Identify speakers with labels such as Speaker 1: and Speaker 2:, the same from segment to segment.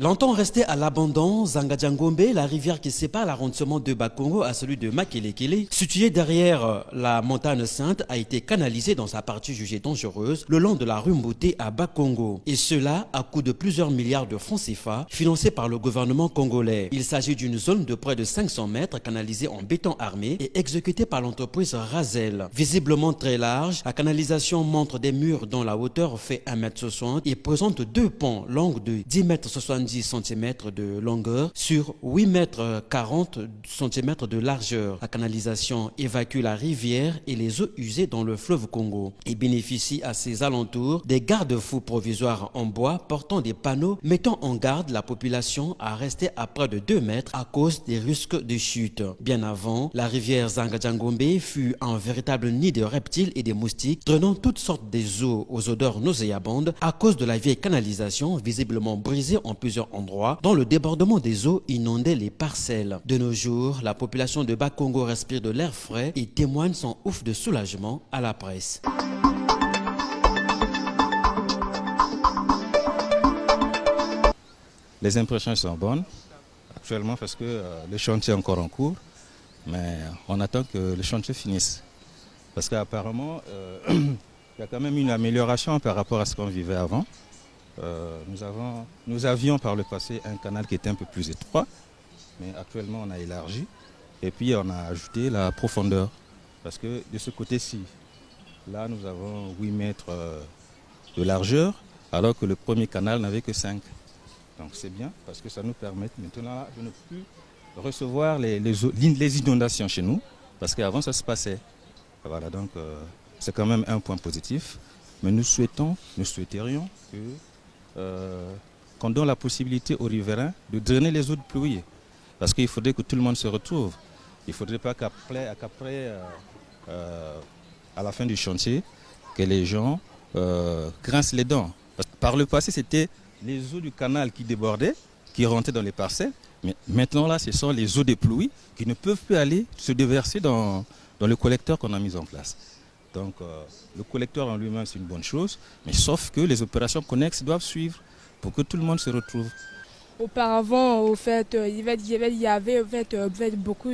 Speaker 1: Longtemps restée à l'abandon, Zangadjangombe, la rivière qui sépare l'arrondissement de Bakongo à celui de Makelekele, située derrière la montagne sainte, a été canalisée dans sa partie jugée dangereuse le long de la rue Mbouté à Bakongo. Et cela à coût de plusieurs milliards de francs CFA financés par le gouvernement congolais. Il s'agit d'une zone de près de 500 mètres canalisée en béton armé et exécutée par l'entreprise Razel. Visiblement très large, la canalisation montre des murs dont la hauteur fait 1,60 m et présente deux ponts longs de 10,70 cm de longueur sur 8,40 cm de largeur. La canalisation évacue la rivière et les eaux usées dans le fleuve Congo et bénéficie à ses alentours des garde-fous provisoires en bois portant des panneaux mettant en garde la population à rester à près de 2 mètres à cause des risques de chute. Bien avant, la rivière Zangadjangombe fut un véritable nid de reptiles et de moustiques, drainant toutes sortes des eaux aux odeurs nauséabondes à cause de la vieille canalisation visiblement brisée en plusieurs endroits dont le débordement des eaux inondait les parcelles. De nos jours, la population de Bakongo respire de l'air frais et témoigne son ouf de soulagement à la presse.
Speaker 2: Les impressions sont bonnes actuellement parce que le chantier est encore en cours, mais on attend que le chantier finisse. Parce qu'apparemment, il y a quand même une amélioration par rapport à ce qu'on vivait avant. Nous avions par le passé un canal qui était un peu plus étroit, mais actuellement on a élargi et puis on a ajouté la profondeur. Parce que de ce côté-ci, là nous avons 8 mètres de largeur, alors que le premier canal n'avait que 5. Donc c'est bien parce que ça nous permet maintenant de ne plus recevoir les inondations chez nous, parce qu'avant ça se passait. Voilà, donc c'est quand même un point positif, mais nous souhaiterions qu'on donne la possibilité aux riverains de drainer les eaux de pluie, parce qu'il faudrait que tout le monde se retrouve. Il ne faudrait pas qu'après à la fin du chantier, que les gens grincent les dents. Parce que par le passé, c'était les eaux du canal qui débordaient, qui rentraient dans les parcelles, mais maintenant là, ce sont les eaux des pluies qui ne peuvent plus aller se déverser dans le collecteur qu'on a mis en place. Donc le collecteur en lui-même c'est une bonne chose, mais sauf que les opérations connexes doivent suivre pour que tout le monde se retrouve.
Speaker 3: Auparavant, au fait, il y avait beaucoup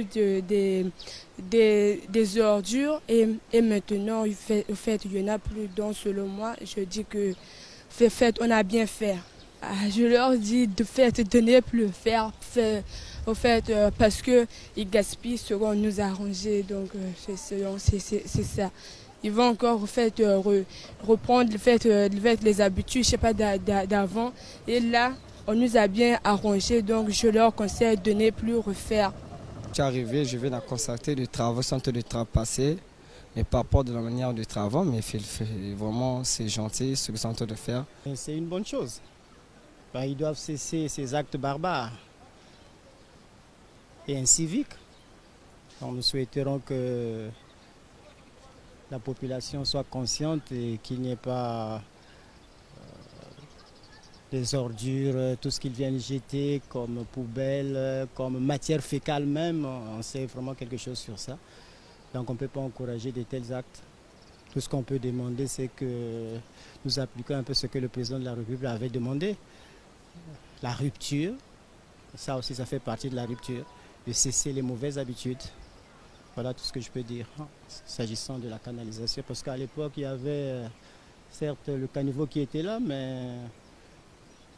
Speaker 3: des ordures et maintenant, au fait, il n'y en a plus. Donc selon moi, je dis que on a bien fait. Je leur dis de ne plus le faire. Au fait, parce qu'ils gaspillent ce qu'on nous a arrangé. Donc c'est ça. Ils vont encore reprendre les habitudes, je sais pas, d'avant. Et là, on nous a bien arrangé, donc je leur conseille de ne plus refaire.
Speaker 4: Je suis arrivé, je viens de constater les travaux sont en train de passer, mais pas rapport de la manière de travail, mais vraiment c'est gentil ce qu'ils sont en train de faire.
Speaker 5: C'est une bonne chose. Ils doivent cesser ces actes barbares et inciviques. Donc, nous souhaiterons que la population soit consciente et qu'il n'y ait pas des ordures, tout ce qu'ils viennent jeter comme poubelle, comme matière fécale même. On sait vraiment quelque chose sur ça. Donc on ne peut pas encourager de tels actes. Tout ce qu'on peut demander, c'est que nous appliquions un peu ce que le président de la République avait demandé. La rupture, ça aussi ça fait partie de la rupture, de cesser les mauvaises habitudes. Voilà tout ce que je peux dire s'agissant de la canalisation. Parce qu'à l'époque, il y avait certes le caniveau qui était là, mais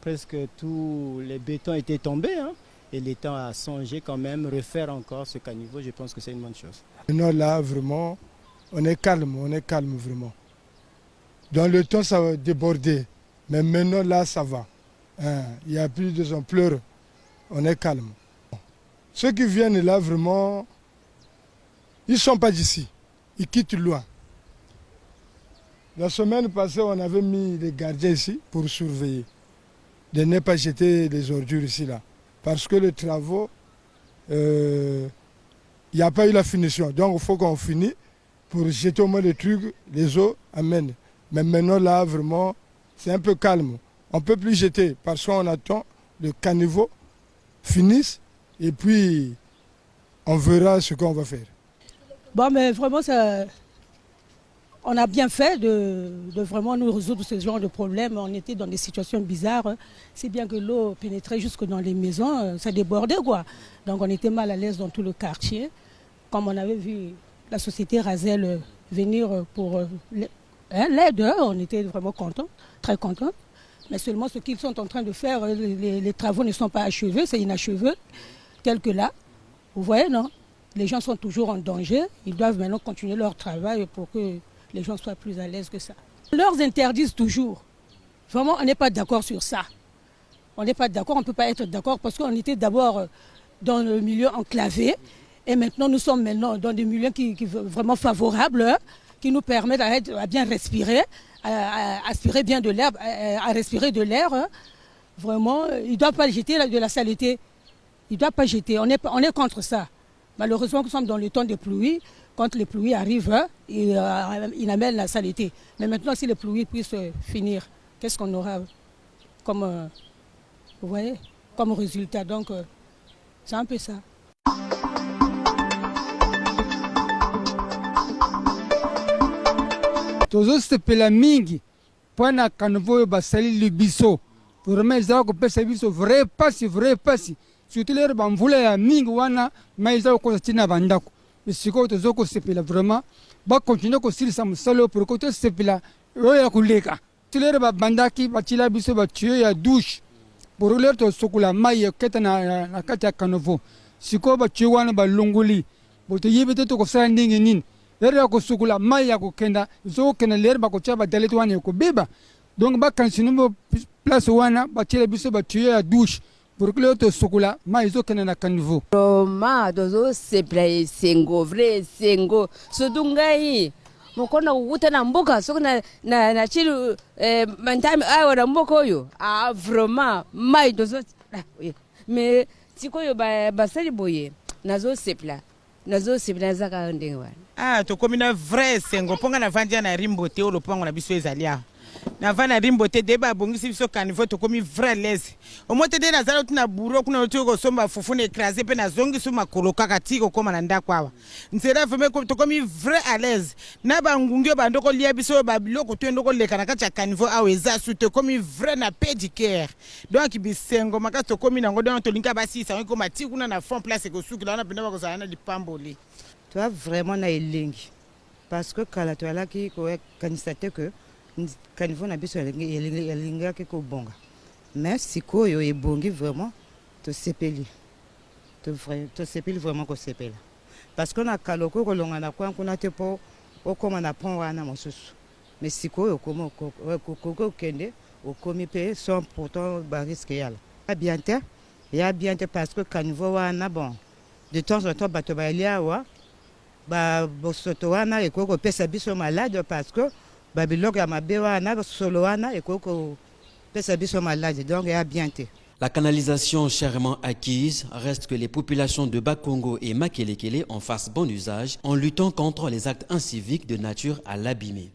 Speaker 5: presque tous les bétons étaient tombés. Et l'État a songé quand même refaire encore ce caniveau. Je pense que c'est une bonne chose.
Speaker 6: Non, là, vraiment, on est calme vraiment. Dans le temps, ça va déborder. Mais maintenant, là, ça va. Il n'y a plus de ampleur. On est calme. Ceux qui viennent là, vraiment, ils ne sont pas d'ici. Ils quittent loin. La semaine passée, on avait mis des gardiens ici pour surveiller. De ne pas jeter les ordures ici, là. Parce que les travaux, il n'y a pas eu la finition. Donc, il faut qu'on finisse pour jeter au moins les trucs, les eaux amènent. Mais maintenant, là, vraiment, c'est un peu calme. On ne peut plus jeter parce qu'on attend le caniveau finisse et puis on verra ce qu'on va faire.
Speaker 7: Bon, mais vraiment, On a bien fait de vraiment nous résoudre ce genre de problème. On était dans des situations bizarres. C'est bien que l'eau pénétrait jusque dans les maisons, ça débordait quoi. Donc on était mal à l'aise dans tout le quartier. Comme on avait vu la société Razel venir pour l'aide, on était vraiment contents, très contents. Mais seulement ce qu'ils sont en train de faire, les travaux ne sont pas achevés, c'est inachevé, tel que là. Vous voyez, non? Les gens sont toujours en danger. Ils doivent maintenant continuer leur travail pour que les gens soient plus à l'aise que ça. Ils leur interdisent toujours. Vraiment, on n'est pas d'accord sur ça. On n'est pas d'accord, on ne peut pas être d'accord parce qu'on était d'abord dans le milieu enclavé et maintenant nous sommes dans des milieux qui vraiment favorables, qui nous permettent à bien respirer, à aspirer bien de l'air, à respirer de l'air. Vraiment, ils ne doivent pas jeter de la saleté. Ils ne doivent pas jeter. On est contre ça. Malheureusement, nous sommes dans le temps des pluies. Quand les pluies arrivent, ils amènent la saleté. Mais maintenant, si les pluies puissent finir, qu'est-ce qu'on aura comme, vous voyez, comme résultat? Donc, c'est un peu ça.
Speaker 8: Tozo sepela mingi pwana kanvo basali libiso vraiment za ko pesa biso vrai pasi surtout les bamvula ya mingi wana maiza ko tina bandako misiko tozo ko sepela vraiment ba continuer ko silisa musalo pour ko to sepela roya kuleka tilere ba bandaki batila biso ba tuyo ya douche pour leur to sokula mai keta na kati ya kanvo siko ba tuyo wana ba lunguli boto yibete to ko sala ndingi nini lera ko sukula mai ya ko kenda zo kena lera ba ko chaba dalet wana ko beba donc ba kansinu place wana ba tire biso ba tuyo ya douche pour que to sukula mai zo kena na kanvo
Speaker 9: ma dozo seplay sengo vrai sengo sudungai mukona kukuta na mboka soko na chilu mantami ayo na mboka oyo vraiment mai dozo mais sikoyo ba sali boye nazo sepla zaka ndenge wana
Speaker 10: to komina vrai sengo ponga na vandia na rimbo te o lopango na biso ezali a na vana rimbo te deba bongisi biso caniveau to komi vrai lese o mote de na zalo tuna buro kuna to ko somba fufu na écraser pe na zongi so makolo kaka tiko koma na ndako awa nzela vraiment ko to komi vrai à l'aise na bangungyo bandoko lia biso ba biloko to ndoko leka na kati ya caniveau awa eza su te komi vrai na pédicure donc bisengo maka to komi na ngodo to linka basi sa ko mati kuna na fond place ko suki na penda ba ko sana dipamboli.
Speaker 9: Tu as vraiment na elengi parce que kala to ala ki ko kanisate que caniveau na biso elinga ke ko bonga mais sikoyo ebongi vraiment to sepeli to sepeli vraiment ko sepela parce que na kaloko ko longa na kwa kuna te po o koma na pont wana mosusu mais sikoyo komo ko kende o komi pe sans pourtant ba risque yala ya bien te parce que caniveau wana bon de temps en temps bato ba lia wa ba bosoto wana e ko pesa biso malade parce que babiloko ya mabe wana solo wana e ko pesa biso malade donc ya bien te.
Speaker 1: La canalisation chèrement acquise reste que les populations de Bakongo et Makelekele en fassent bon usage en luttant contre les actes inciviques de nature à l'abîmer.